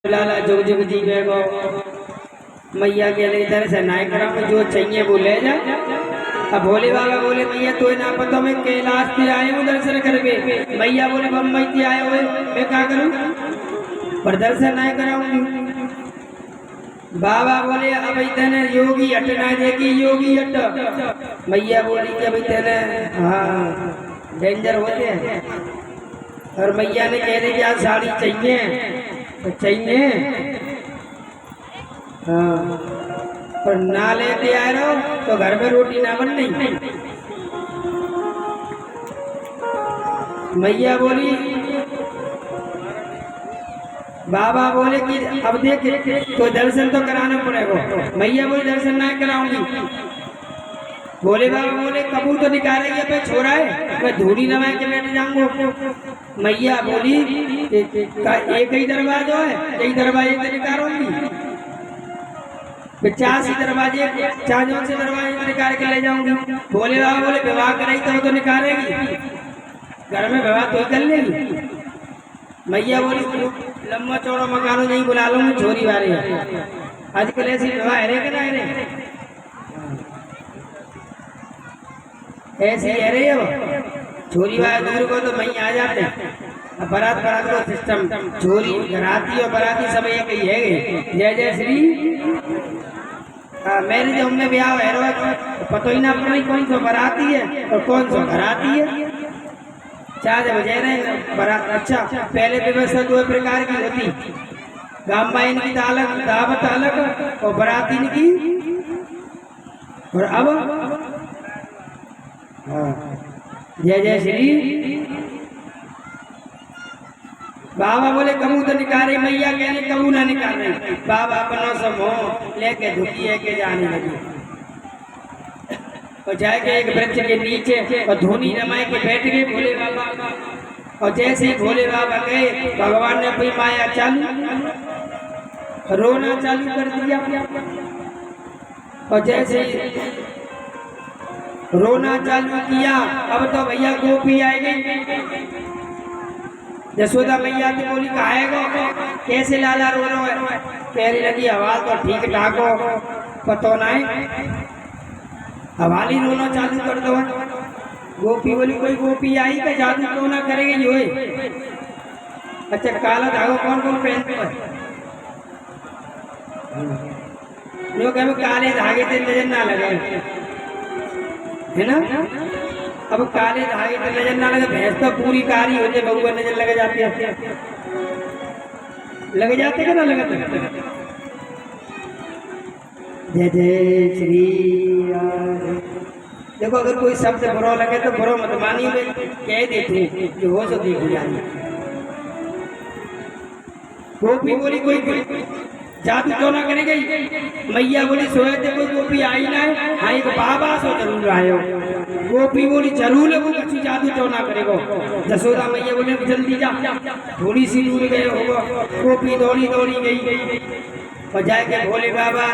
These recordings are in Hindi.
लाला जुग जुग जी गो मैया के लिए इधर से नाय करा में जो चाहिए वो ले जा। अब भोले बाबा बोले मैया तो ना पता मैं कैलाश से आए हूँ दर्शन करके। मैया बोले बम्बई से आए हुए मैं क्या करूँ पर दर्शन नहीं कराऊंगी। बाबा बोले अब इतने योगी हट ना देगी योगी हट। मैया बोली कि अब इतने हाँ डेंजर होते हैं। और मैया ने कह दी कि आज साड़ी चाहिए तो चाहिए हाँ पर ना लेके आए रहो तो घर में रोटी ना बन नहीं। मैया बोली बाबा बोले कि अब देख तो दर्शन तो कराना पड़ेगा। मैया बोली दर्शन ना कराऊंगी। भोले बाबा बोले कबूल तो निकालेगी अब छोड़ा है मैं धूनी नवा के बैठ जाऊंगा। मैया बोली एक ही दरवाजा है एक दरवाजे से निकालूंगी 85 दरवाजे 4 से दरवाजे निकाल के ले जाऊंगी। भोले बाबा बोले विवाह करेगी तो निकालेगी घर में विवाह तो कर लेगी। मैया बोली लंबा चौड़ा मकान नहीं बुला लूंगी छोरी वाले आजकल ऐसी विवाह है रे ना रे ऐसी है रे छोरी वाले दूर को तो वहीं आ जाते हैं। बारात बारात को सिस्टम छोरी घराती और बराती सब एक ही है। जय जय श्री मेरे जो हमने ब्याह है पता ही ना पड़ा कौन सा बराती है और कौन सा घराती है। 4 बजे रहे बारात। अच्छा पहले व्यवस्था 2 प्रकार की होती गाँव में इनकी अलग दावत अलग और बराती इनकी। और अब जय जय श्री बाबा बोले कबू तो निकाले। मैया कहने कबू ना निकाल रही। बाबा अपना सब हो लेके धुकी के जाने लगी और जाके एक वृक्ष के नीचे और धूनी रमाए के बैठ गए भोले बाबा। और जैसे ही भोले बाबा गए भगवान ने अपनी माया चालू रोना चालू कर दिया। और जैसे ही रोना चालू किया अब तो भैया गोपी आएगी। यशोदा मैया की बोली कहेगा कैसे लाला रो रहा है। कहने लगी आवाज तो ठीक ठाक हो पतो नहीं हवाली रोना चालू कर दो। गोपी बोली कोई गोपी आई तो जादू रोना करेगी जो है। अच्छा काला धागा कौन कौन पहनते हैं जो कहे काले धागे से नजर ना लगे है ना। अब काले धागे से नजर ना लगे भैंस तो पूरी कारी होते बउआ नजर लग जाती है लग जाते क्या ना लगते। जय जय श्री देखो अगर कोई शब्द बुरा लगे तो बुरा मत मानिए मैं कह देती हूँ जो हो सो देख जाए। गोपी बोली कोई जादू क्यों ना करेगी। मैया बोली सोए थे कोई गोपी आई ना है हाँ एक बाबा सो जरूर आयो। गोपी बोली जरूर वो किसी जादू क्यों ना करेगो। यशोदा मैया बोले जल्दी जा थोड़ी सी दूर गए होगा। गोपी दौड़ी दौड़ी गई और जाके भोले बाबा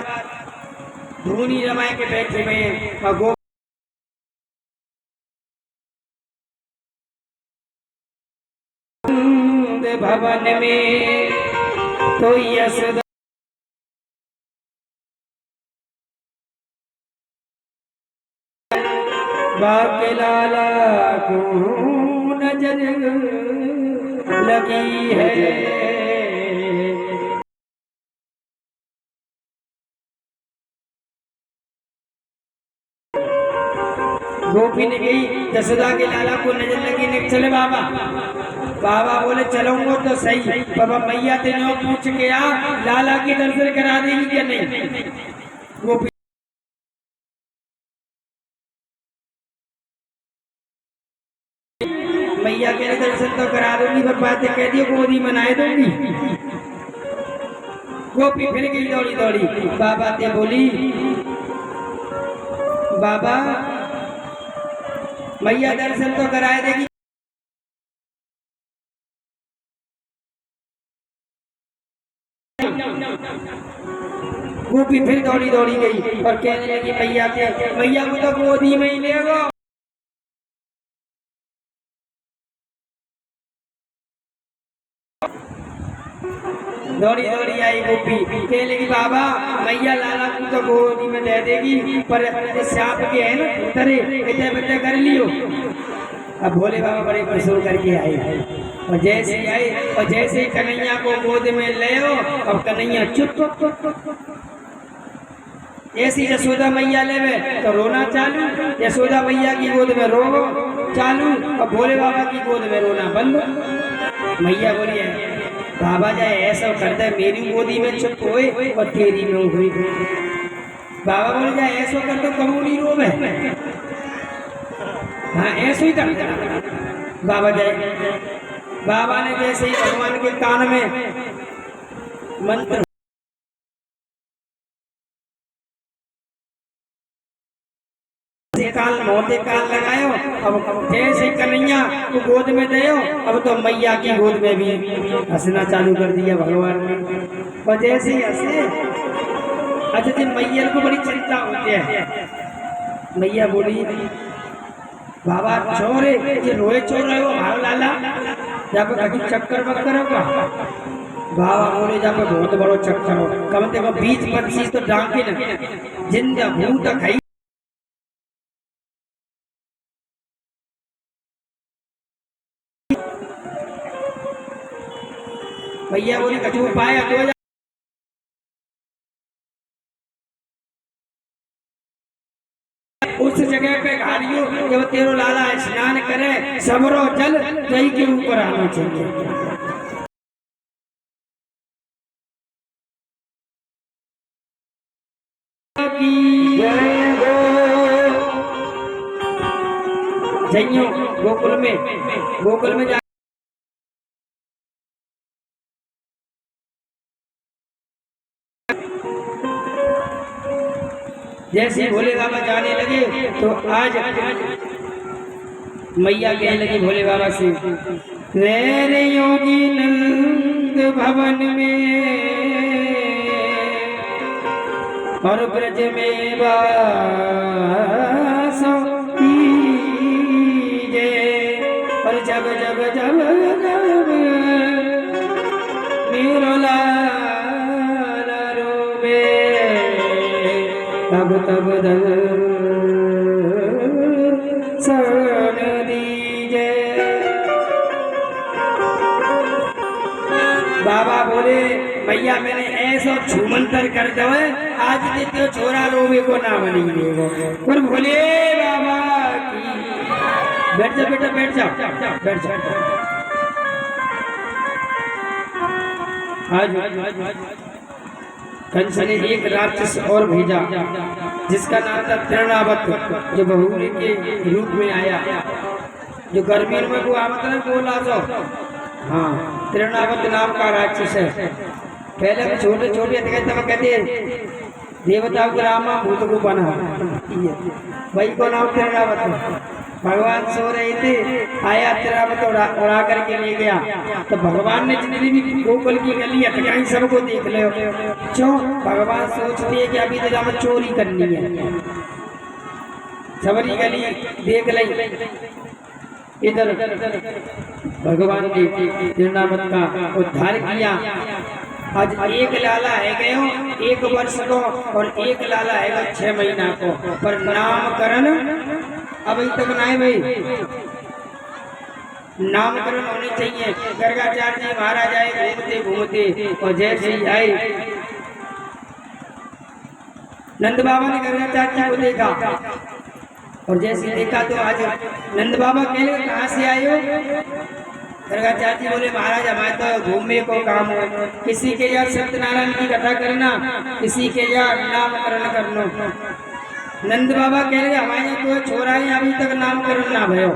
धूनी रमाए के बैठे में और भवन में तो यशोदा बाके लाला को नजर लगी है। गोपी ने गई यशोदा के लाला को नजर लगी ने चले बाबा। बाबा बोले चलूंगा तो सही बाबा मैया तेने पूछ के आ लाला की दर्शन करा देगी क्या नहीं। गोपी मैया के दर्शन तो करा दूंगी पर बातें कह दियो गोदी मनाए दूंगी। गोपी फिर गई दौड़ी दौड़ी बाबा ते बोली बाबा मैया दर्शन तो कराए देगी। गोपी फिर दौड़ी दौड़ी गई और कहने लगी मैया को तो गोदी में ही ले गो। दौड़ी दौड़ी आई गोपी, कह लगी बाबा मैया लाला को तो गोदी में दे देगी, पर सांप के है ना उतरे इतने बच्चे कर लियो। अब भोले बाबा बड़े प्रसन्न करके आए, और जैसे आए और जैसे कन्हैया को गोद में ले आओ, अब कन्हैया चुप। ऐसी यशोदा मैया लेवे तो रोना चालू, यशोदा मैया की गोद में रो चालू, और भोले बाबा की गोद में रोना बंद। मैया बोली बाबा जाए ऐसा कर दे, मेरी गोदी में चुप होए और तेरी में हुई। बाबा बोले जाए ऐसा कर दो कमूनी रो में, हाँ ऐसे ही कर देना। बाबा जाए, बाबा ने जैसे ही भगवान के कान में मंत्र काल मोटे काल लगायो, अब जैसे कन्हैया को गोद में दे, अब तो मैया की गोद में भी हंसना चालू कर दिया भगवान ने। और जैसे ही हंसे, अच्छा जी मैया को बड़ी चिंता होती है। मैया बोली बाबा छोरे ये रोए चोर रहे हो भाव लाला, जब कभी चक्कर बक्कर होगा। बाबा बोले जब बहुत बड़ो चक्कर हो, कम से कम 20-25 तो डांके न जिंदा भूत खाई। भैया बोले कछु उपाय दो, उस जगह पे घालियो जब तेरो लाला स्नान करे सबरो जल दही के ऊपर आना चाहिए। जइयो गोकुल में जा जैसे भोले बाबा जाने लगे तो आज मैया कहने लगी भोले बाबा से, रे योगी नंद भवन में और ब्रज में वासो कीजे, और जब जब जब जब मेरो लाला रोवे तब तब दर्शन दीजे। बाबा बोले भैया मैंने ऐसा छूमंतर कर दो, आज देते हो छोरा रोवे को ना बनेंगे। पर बोले बाबा की बैठ जा बेटा, बैठ जा बैठ जा। आज कंस ने एक राक्षस और भेजा जिसका नाम था तृणावत, जो बहुरी के रूप में आया, जो गर्मी में वो आमंत्रण बोला जो, हाँ तृणावत नाम का राक्षस है। पहले छोटे छोटे कहते देवताओं के रामा भूत को बना, वही को नाम तृणावत। भगवान सो रहे थे, आया तृणावत उड़ा करके ले गया। तो भगवान ने जितनी भी गोकुल की गली अटकाई सबको देख ले, क्यों भगवान सोचते हैं कि अभी तो हमें चोरी करनी है, सबरी गली देख ली। इधर भगवान ने तृणावत का उद्धार किया। आज एक लाला है गयो 1 वर्ष को और एक लाला है 6 महीना को, पर नामकरण अभी तक ना है भाई, नामकरण होने चाहिए। गर्गाचार्य जी महाराज आए घूमते घूमते, और जैसे ही आए नंद बाबा ने गर्गाचार्य जी को देखा, और जैसे देखा तो आज नंद बाबा कह लगे कहाँ से आए हो। गर्गाचार्य जी बोले महाराज हमारे तो घूमने को काम हो, किसी के यहाँ सत्यनारायण की कथा करना, किसी के यहाँ नामकरण करना। नंद बाबा कह रहे हमारे यहाँ तो छोरा है अभी तक नामकरण ना भयो,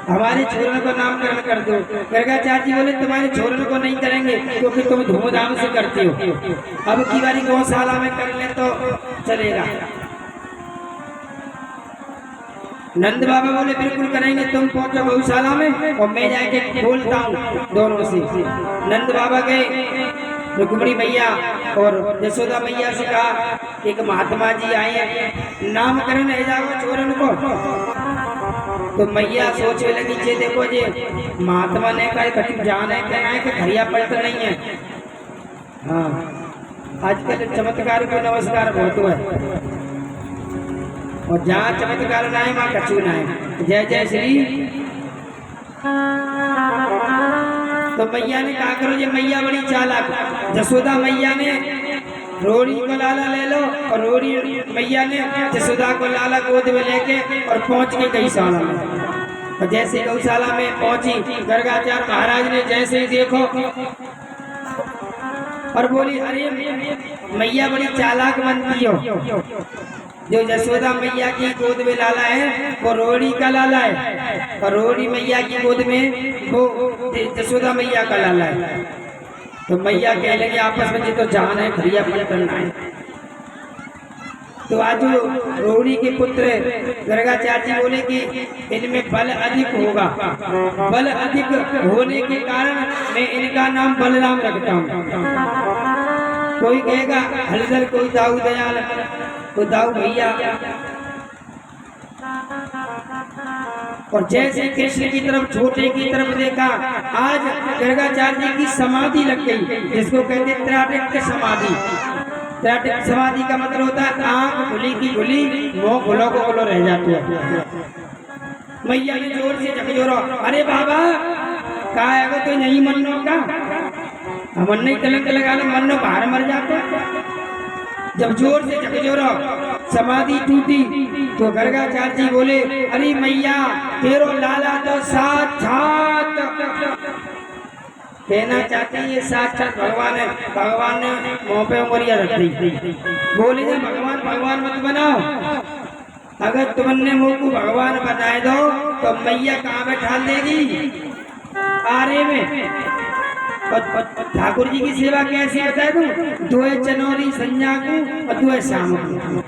हमारे छोरन को नामकरण कर दो। गर्गाचार्य जी बोले तुम्हारे छोरन को नहीं करेंगे क्योंकि तुम धूमधाम से करते हो, अब की बारी गौशाला में कर ले तो चलेगा। नंद बाबा बोले बिल्कुल करेंगे, तुम पहुंचो गौशाला में और मैं जाके बोलता हूँ दोनों से। नंद बाबा गए, रुक्मिणी मैया और यशोदा मैया से कहा एक महात्मा जी आए हैं, नामकरण है जाओ छोरन को। तो मैया सोचने लगी जे देखो जे महात्मा ने कहा कठिन जान है, कहना है कि घरिया पलट नहीं है, हाँ, आजकल चमत्कार को नमस्कार बहुत हुआ है, और जहाँ चमत्कार ना है वहाँ कछु ना है। जय जय श्री। तो मैया ने कहा करो, ये मैया बड़ी चालाक। जसोदा मैया ने रोड़ी को लाला ले लो, और रोड़ी मैया ने जसोदा को लाला गोद में लेके और पहुंच गई गौशाला में। और जैसे गौशाला में पहुंची, गर्गाचार्य महाराज ने जैसे ही देखो और बोली, अरे मैया बड़ी चालाक बनती हो। जो जसोदा मैया की गोद में लाला है वो रोड़ी का लाला है, और रोड़ी मैया की गोद में वो जसोदा मैया का लाला है। तो मैया कह लगे आपस में तो जान है, खरिया करना है। तो आज रोड़ी के पुत्र गर्गाचार्य जी बोले कि इनमें बल अधिक होगा, बल अधिक होने के कारण मैं इनका नाम बलराम रखता हूँ। कोई कहेगा हलधर, कोई दाऊ दयाल, कोई दाऊ भैया। और जैसे कृष्ण की तरफ, छोटे की तरफ देखा, आज गर्गाचार्य जी की समाधि लग गई, जिसको कहते हैं त्राटक समाधि। त्राटक समाधि का मतलब होता है आंख खुली की खुली, मुंह खुलो को खुलो रह जाते हैं। मैया ने जोर से झकझोरा, अरे बाबा कहा है वो तो नहीं मनो का, मन नहीं कलंक लगा लो, मनो बाहर मर जाते। जब जोर से झकझोरा, समाधि टूटी, तो गर्गाचार्य जी बोले, अरे मैया तेरो लाला तो साक्षात, कहना चाहते हैं ये साक्षात भगवान है। भगवान ने मुंह पे उंगलियां रख दी, बोले जब भगवान भगवान मत बनाओ, अगर तुमने मुंह को भगवान बनाए दो तो मैया कहाँ बैठा देगी, आरे में। ठाकुर जी की सेवा कैसी बताए तुम, दो चनौरी संज्ञा को और दो शाम को।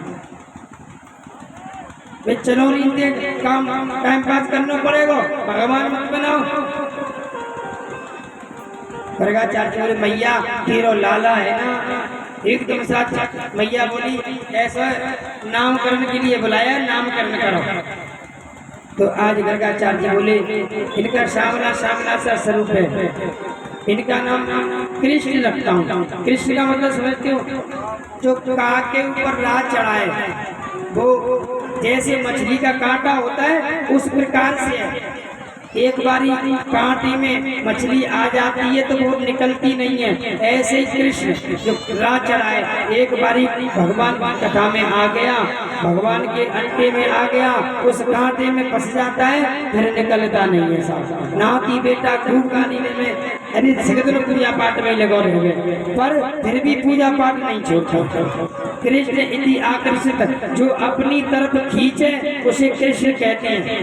चनौरी काम टाइम पास करना पड़ेगा, भगवान मत बनाओ। गर्गाचार्य बोले मैया तेरो लाला है ना, एकदम साथ। मैया बोली ऐसा नामकरण के लिए बुलाया, नामकरण करो। तो आज गर्गाचार्य बोले इनका सामना सामना सा स्वरूप है, इनका नाम कृष्ण रखता हूँ। कृष्ण का मतलब समझते हो, जो काग के ऊपर राज चढ़ाए, वो जैसे मछली का कांटा होता है उस प्रकार से है। एक बारी कांटे में मछली आ जाती है तो वो निकलती नहीं है, ऐसे ही कृष्ण जो राज चढ़ाए, एक बारी भगवान की कथा में आ गया, भगवान के अंडे में आ गया, उस कांटे में फंस जाता है, फिर निकलता नहीं है। साहब नाती बेटा खूब गाने में, अरे जगत पूजा पाठ में लगा रहे, पर फिर भी पूजा पाठ नहीं छोड़ता। कृष्ण इति आकर्षित, जो अपनी तरफ खींचे उसे कृष्ण कहते हैं।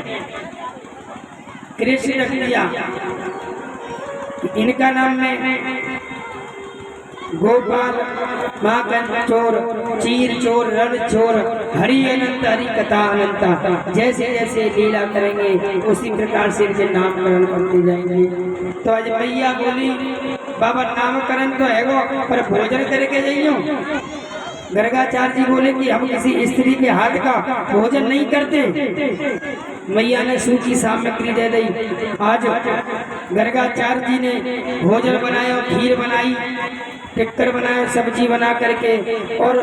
कृष्ण रख दिया। इनका नाम में गोपाल, माखन चोर, चीर चोर, रण चोर, हरि अनंत, हरि कथा अनंता। जैसे जैसे लीला करेंगे उसी प्रकार से इनके नामकरण करते जाएंगे। तो आज मैया बोली बाबा नामकरण तो है वो, पर भोजन करके जाइयो। गर्गाचार्य जी बोले कि हम किसी स्त्री के हाथ का भोजन नहीं करते। मैया ने सूखी सामग्री दे दी। आज गर्गाचार्य जी ने भोजन बनाया, खीर बनाई, टिक्कर बनाया, सब्जी बना करके, और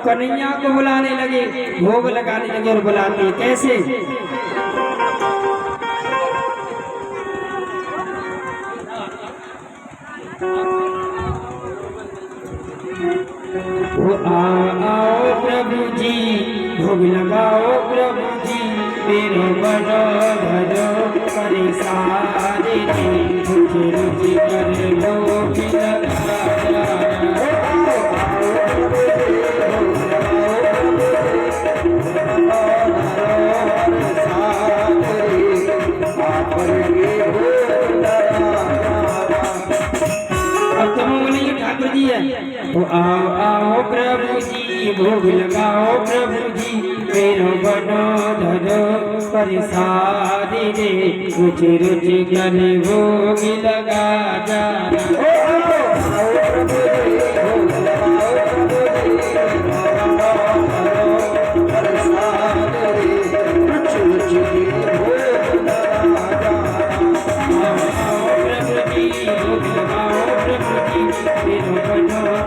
कन्हैया को बुलाने लगे, भोग लगाने लगे। और बुलाते कैसे, आओ प्रभु जी भोग लगाओ प्रभु जी, मेरो बड़ो धरो परिसारे रुचि रुचि कर भोग लगाया। अब तुम बोलेंगे ठाकुर जी है, तो आओ आओ प्रभु जी भोग लगाओ प्रभु जी, मेरो बनो धरो परिसारी रे, रुचि रुचि कर भोग लगा जा। प्रभु जी भोग लगाओ प्रभु जी, मेरो बनो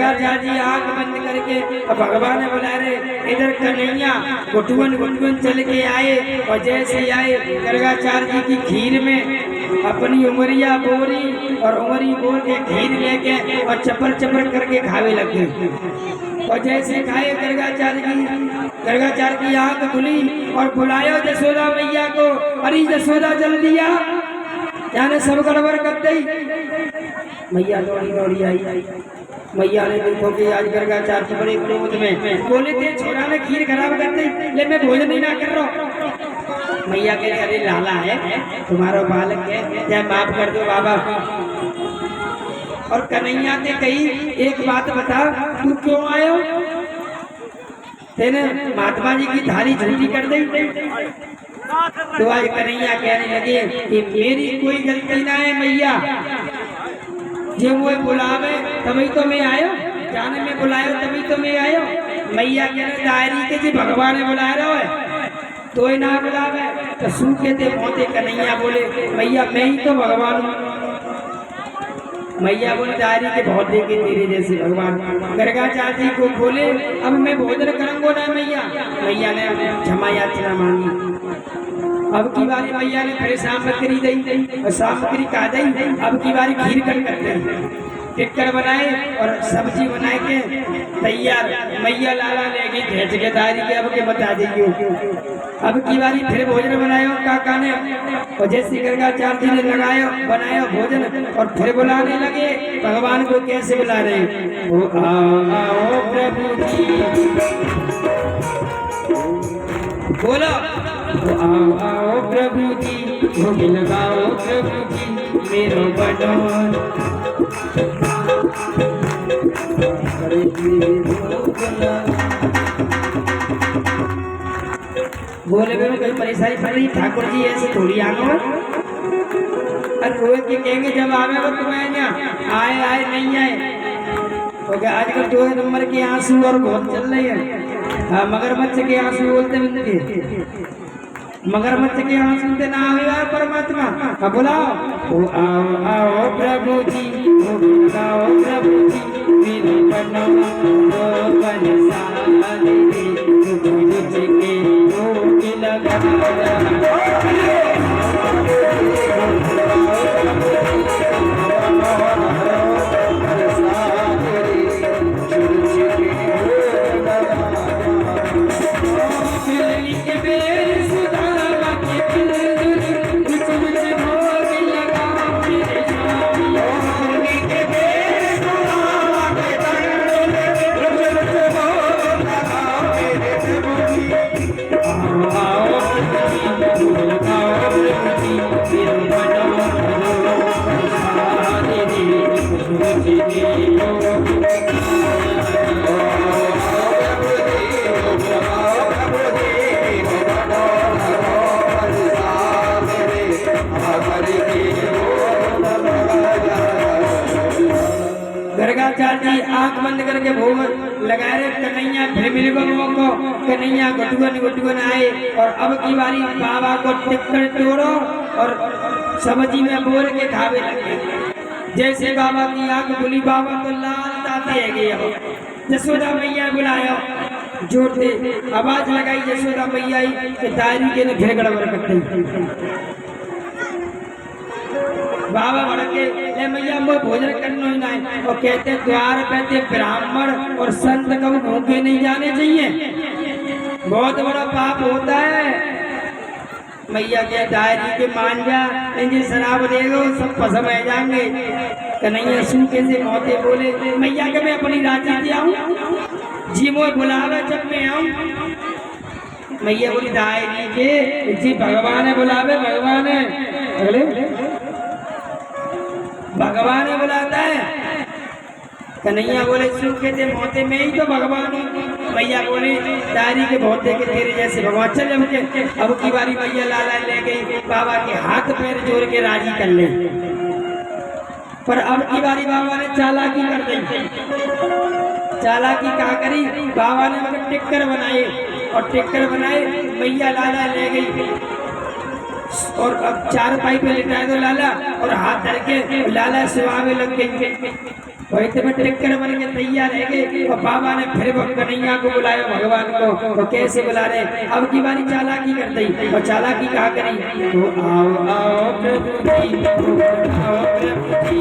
गर्गाचार्य जी आंख बंद करके अब भगवान ने बुला रहे इधर कन्हैया गुटुवन गुटुवन चल के आए और जैसे आए गर्गाचार्य जी की खीर में अपनी उंगलियां बोरी और उंगली बोल के खीर लेके और चपर चपर करके खावे लगे। और जैसे खाए गर्गाचार्य की आंख खुली और बुलायो जसोदा मैया को। अरे जसोदा जल्दी आ, यानी सब गड़बड़ कर दी। मैया दौड़ी दौड़ी आई। मैया ने देखो कि आज गर्गाचार्य के बड़े क्रोध में बोले थे छोरा ने खीर खराब कर दी, ले मैं भोजन ही ना कर रहा हूँ। मैया कह रही अरे लाला है तुम्हारा बालक है, चाहे माफ कर दो बाबा। और कन्हैया ने कही एक बात बता तू क्यों आयो, तेने महात्मा जी की थाली झूठी कर दी। तो आज कन्हैया कहने लगे कि मेरी कोई गलती ना है मैया, जो वो बुलावे तभी तो मैं आयो, जाने में बुलायो तभी तो मैं आयो। मैया कहने दायरी के जी भगवान ने बुला रहा है तो ही ना बुलावे तो सूखे थे मोते। कन्हैया बोले मैया मैं ही तो भगवान हूँ। मैया बोले दायरी के बहुत देखे तेरे जैसे भगवान। गर्गाचार्य जी को बोले अब मैं भोजन करूंगा ना मैया। मैया ने क्षमा याचना मांगी। अब की बारी मैया ने फिर सामग्री दी और सामग्री का दी। अब की बारी खीर कर दी, टिक्कर बनाए और सब्जी बनाए के तैयार। मैया लाला ले गई भेज के दायरी के अब के बता देगी। अब की बारी फिर भोजन बनायो काका ने और जैसे गर्गाचार्य जी ने लगाया बनाया भोजन और फिर बुलाने लगे भगवान को। कैसे बुला रहे ओ आओ प्रभु जी, बोलो आओ आओ प्रभु जी, भोग लगाओ प्रभु जी मेरो बडोर। बोले मेरे कोई परेशानी पड़ रही ठाकुर जी ऐसे थोड़ी आनो। अरे रोज के कहेंगे जब आवे वो तुम्हें आए आए नहीं आए। तो आजकल 2 नंबर के आंसू और बहुत चल रही है। हाँ मगरमच्छ के आंसू बोलते मिलते, मगरमच्छ के आंसू से ना हुआ परमात्मा। हाँ बुलाओ ओ आओ आओ प्रभु जी, आओ प्रभु जी मेरे बनवा तो बनसाले तुझे के भोग लगा। गर्गाचार्य जी आंख बंद करके भोग लगा रहे। कन्हैया फिर मिल को कन्हैया गुटुवन गुटुवन आए और अब की बारी बाबा को टिक्कर तोड़ो और सब्जी में बोल के खावे लगे। जैसे बाबा की आंख खुली बाबा तो लाल ताते गए। जसोदा मैया बुलाया जोर से आवाज लगाई। जसोदा मैया के दायरी के ने फिर गड़बड़ करते। बाबा भड़के ले मैया वो भोजन करना ही नहीं और कहते द्वार पे ब्राह्मण और संत कभी भूखे नहीं जाने चाहिए, बहुत बड़ा पाप होता है। मैया के दायरी के मान जा इनकी शराब देगो सब पसम है जाएंगे। कन्हैया सूखे से मोते बोले मैया के मैं अपनी राजी से आऊँ जी, वो बुलावे जब मैं आऊँ। मैया बोली दायरी के जी भगवान है बुलावे, भगवान है अगले भगवान बुलाता है। कन्हैया बोले सूखे थे मोते में ही तो भगवान हूँ। मैया बोले दारी के बहुत देखे तेरे जैसे भगवान। चल अब की बारी मैया लाला ले गई बाबा के हाथ पैर जोड़ के राजी कर ले। पर अब की बारी बाबा ने चालाकी कर दी। चालाकी क्या करी बाबा ने मगर टिक्कर बनाए और टिक्कर बनाए मैया लाला ले गई और अब 4 पाई पे लिटाए दो लाला और हाथ धर के लाला सुहावे लग गई। वही तो में टिक्कर बन के तैयार रह गए और बाबा ने फिर कन्हैया को बुलाया भगवान को। तो कैसे बुला रहे, अब की बारी चालाकी कर दी और चालाकी कहा करी, तो आओ आओ प्रभु जी, आओ प्रभु जी,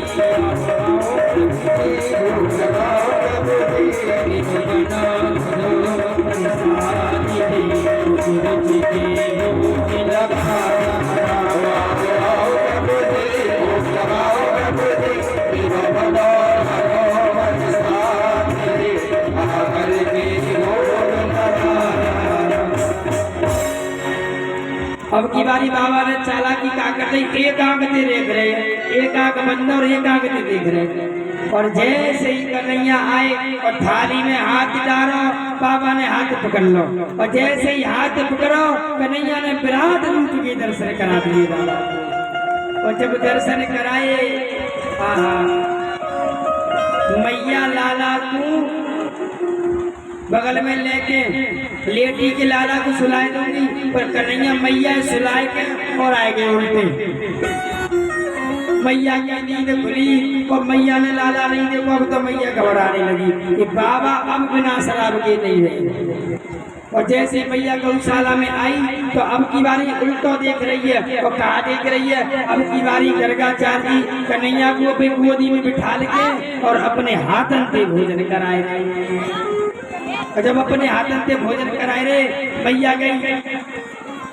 अब की बारी बाबा ने चालाकी का करते एक आंख से देख रहे, एक आंख बंद और एक आंख से देख रहे। और जैसे ही कन्हैया आए और थाली में हाथ डालो, बाबा ने हाथ पकड़ लो और जैसे ही हाथ पकड़ो कन्हैया ने विराट रूप के दर्शन करा दिए बाबा। और जब दर्शन कराए, मैया लाला को बगल में लेके लेटी के लाला को सुलाए दूंगी, पर कन्हैया मैया सुलाए के और आएंगे उल्टे। मैया की नींद खुली और मैया ने लाला नहीं देखो, अब तो मैया घबराने लगी कि बाबा अब बिना शराब के नहीं रहे। और जैसे मैया गौशाला में आई तो अब की बारी उल्टो देख रही है और कहा देख रही है, अब की बारी गर्गाचार्य जी कन्हैया को अपनी गोदी में बिठा के और अपने हाथन से भोजन कराए। और जब अपने हाथन से भोजन कराए रे, मैया गई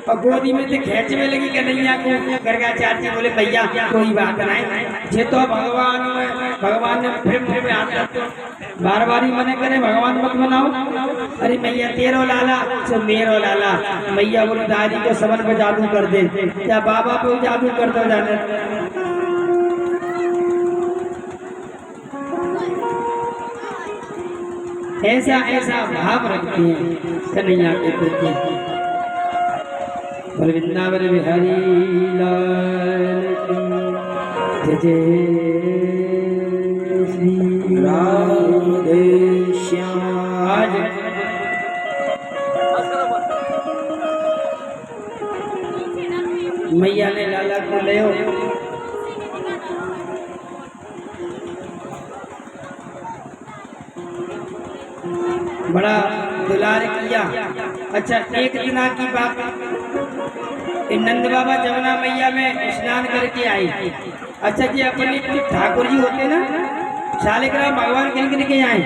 और गोदी में से खींचने लगी कन्हैया को। गर्गाचार्य जी बोले भैया कोई बात नहीं, ये तो भगवान ने फिर मुंह में हाथ बार बार ही मने करे, भगवान मत बनाओ। अरे मैया तेरो लाला तो मेरो लाला। मैया बोले दादी को समन पे जादू कर दे, क्या बाबा पे जादू कर दो जाने। ऐसा ऐसा भाव रखते हैं कन्हैया के प्रति। वृंदावन बिहारी लाल की जय जय श्री राधे श्याम। आज मैया ने लाला को ले बड़ा दुलार किया। अच्छा एक दिन की बात, नंद बाबा जमुना मैया में स्नान करके आए। अच्छा जी अपने ठाकुर जी होते ना शालिग्राम भगवान कहीं के आए,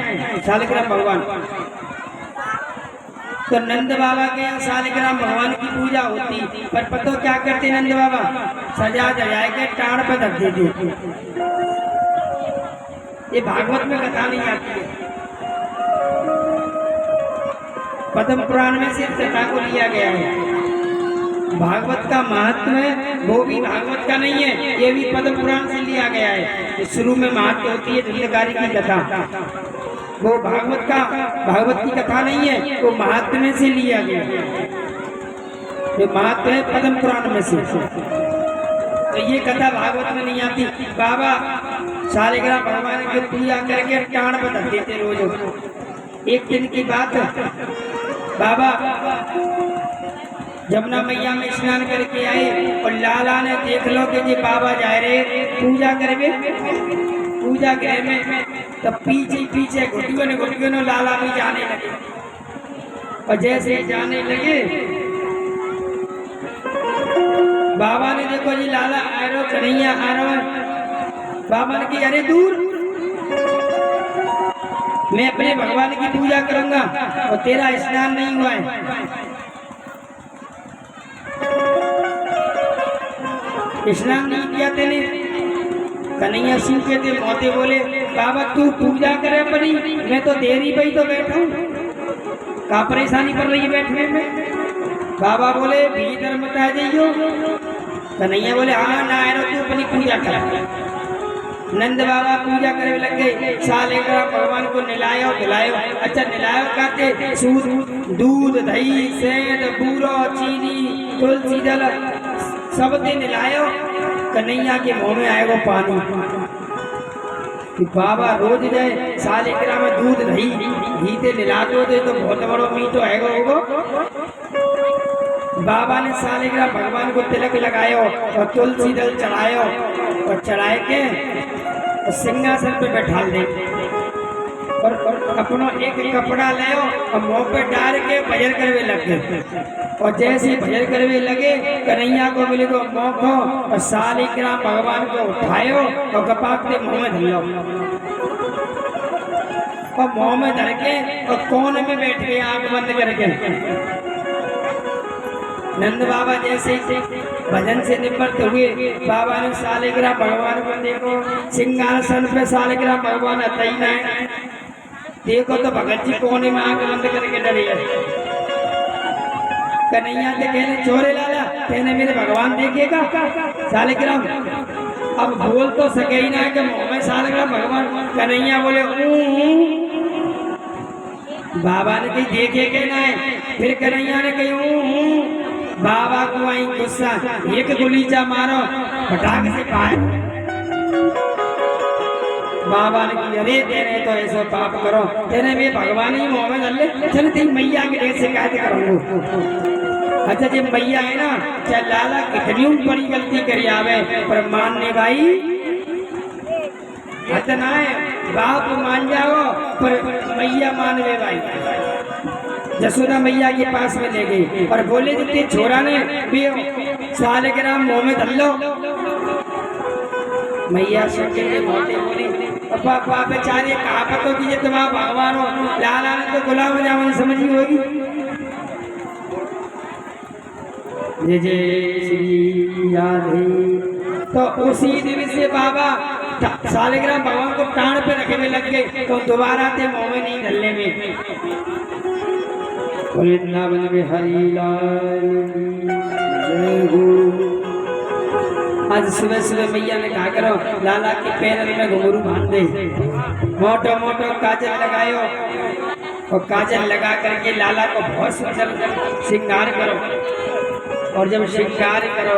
शालिग्राम भगवान। तो नंद बाबा के यहाँ शालिग्राम भगवान की पूजा होती, पर पतो क्या करते नंद बाबा, सजा जजाए के टाण पर रख देते। ये भागवत में कथा नहीं आती है, पद्म पुराण में सिर्फ कथा को लिया गया है। भागवत का महत्व है वो भी भागवत का नहीं है, ये भी पद्म पुराण से लिया गया है। शुरू में महत्व होती है धुंधकारी की कथा, वो भागवत की कथा नहीं है, वो महात्म में से लिया गया है। जो महत्व है पद्म पुराण में से, तो ये कथा भागवत में नहीं आती। बाबा शालिग्राम भगवान की पूजा करके टाण बदल देते रोज। एक दिन की बात, बाबा जमुना मैया में स्नान करके आए और लाला ने देख लो कि जी बाबा जा रहे पूजा करवे, पूजा करे में तो पीछे पीछे घुटियों ने लाला भी जाने लगे। और जैसे जाने लगे बाबा ने देखो जी लाला आ रहा, कन्हैया आ रहा। बाबा ने कहा अरे दूर, मैं अपने भगवान की पूजा करूंगा और तेरा स्नान नहीं हुआ है। स्नान नहीं किया तेने। कन्हैया सिंह के थे मोते बोले बाबा तू पूजा करे अपनी, मैं तो देरी पे ही तो बैठा हूँ, कहा परेशानी पड़ रही है बैठने में। बाबा बोले भीतर मत आ जाइयो। कन्हैया बोले हाँ ना आए तू अपनी पूजा कर। नंद बाबा पूजा करे लग गए, शालिग्राम भगवान को निलायो खिलायो। अच्छा निलायो कहते सूद दूध दही शहद बूरो चीनी तुलसी दल सब दे निलायो। कन्हैया के मुंह में आएगा पानी कि बाबा रोज जाए शालिग्राम में दूध दही घी से निला दो तो बहुत बड़ो मीठो आएगा होगा। बाबा ने शालिग्राम भगवान को तिलक लगायो और तुलसी दल चढ़ायो और चढ़ाए के और सिंहासन पे बैठा दे और अपनो एक कपड़ा ले और मुंह पे डाल के भजन करवे लगे। और जैसे ही भजन करवे लगे कन्हैया को मिले को मौको और शालिग्राम भगवान को उठायो और कपाट के मुंह में धर और मुंह में धर के और कोने में बैठ गए आंख बंद करके। नंद बाबा जैसे भजन से निवृत्त हुए बाबा ने शालिग्राम भगवान को देखो सिंहासन पे शालिग्राम भगवान अतई है देखो तो भगत जी कोने में आंख बंद करके डरे। कन्हैया ते कहने छोरे लाला कहने मेरे भगवान देखिएगा शालिग्राम अब बोल तो सके ही ना कि मुंह में शालिग्राम भगवान। कन्हैया बोले बाबा ने कही देखे के ना है। फिर कन्हैया ने कही बाबा को आई गुस्सा एक गुलीचा मारो फटाक से पाए। बाबा ने कही अरे तेरे तो ऐसा पाप करो तेरे में भगवान ही मुंह में डाल ले चल तेरी मैया की डेट शिकायत करूंगा। अच्छा जब मैया है ना चाहे लाला कितनी बड़ी गलती करी आवे पर मानने भाई इतना है बाप मान जाओ पर मैया मानवे भाई। यशोदा मैया के पास में ले गई और बोले जितने छोरा ने शालिग्राम मुंह में धर लो। मैया सोचे मोटे बोली पापा बेचारे कहा पतो कीजिए तुम्हारा भगवान हो लाला ने तो गुलाम जामन समझी होगी। जय जय श्री राधे। तो उसी दिन से बाबा शालिग्राम भगवान को प्राण पे रखने लग गए तो दोबारा थे मुंह में नहीं धरने में। वृंदावन में हरि लाल जय हो। आज सुबह सुबह मैया ने कहा करो लाला के पैर में घुंघरू बांध दे मोटो मोटो काजल लगायो और काजल लगा करके लाला को बहुत सुंदर श्रृंगार करो और जब श्रृंगार करो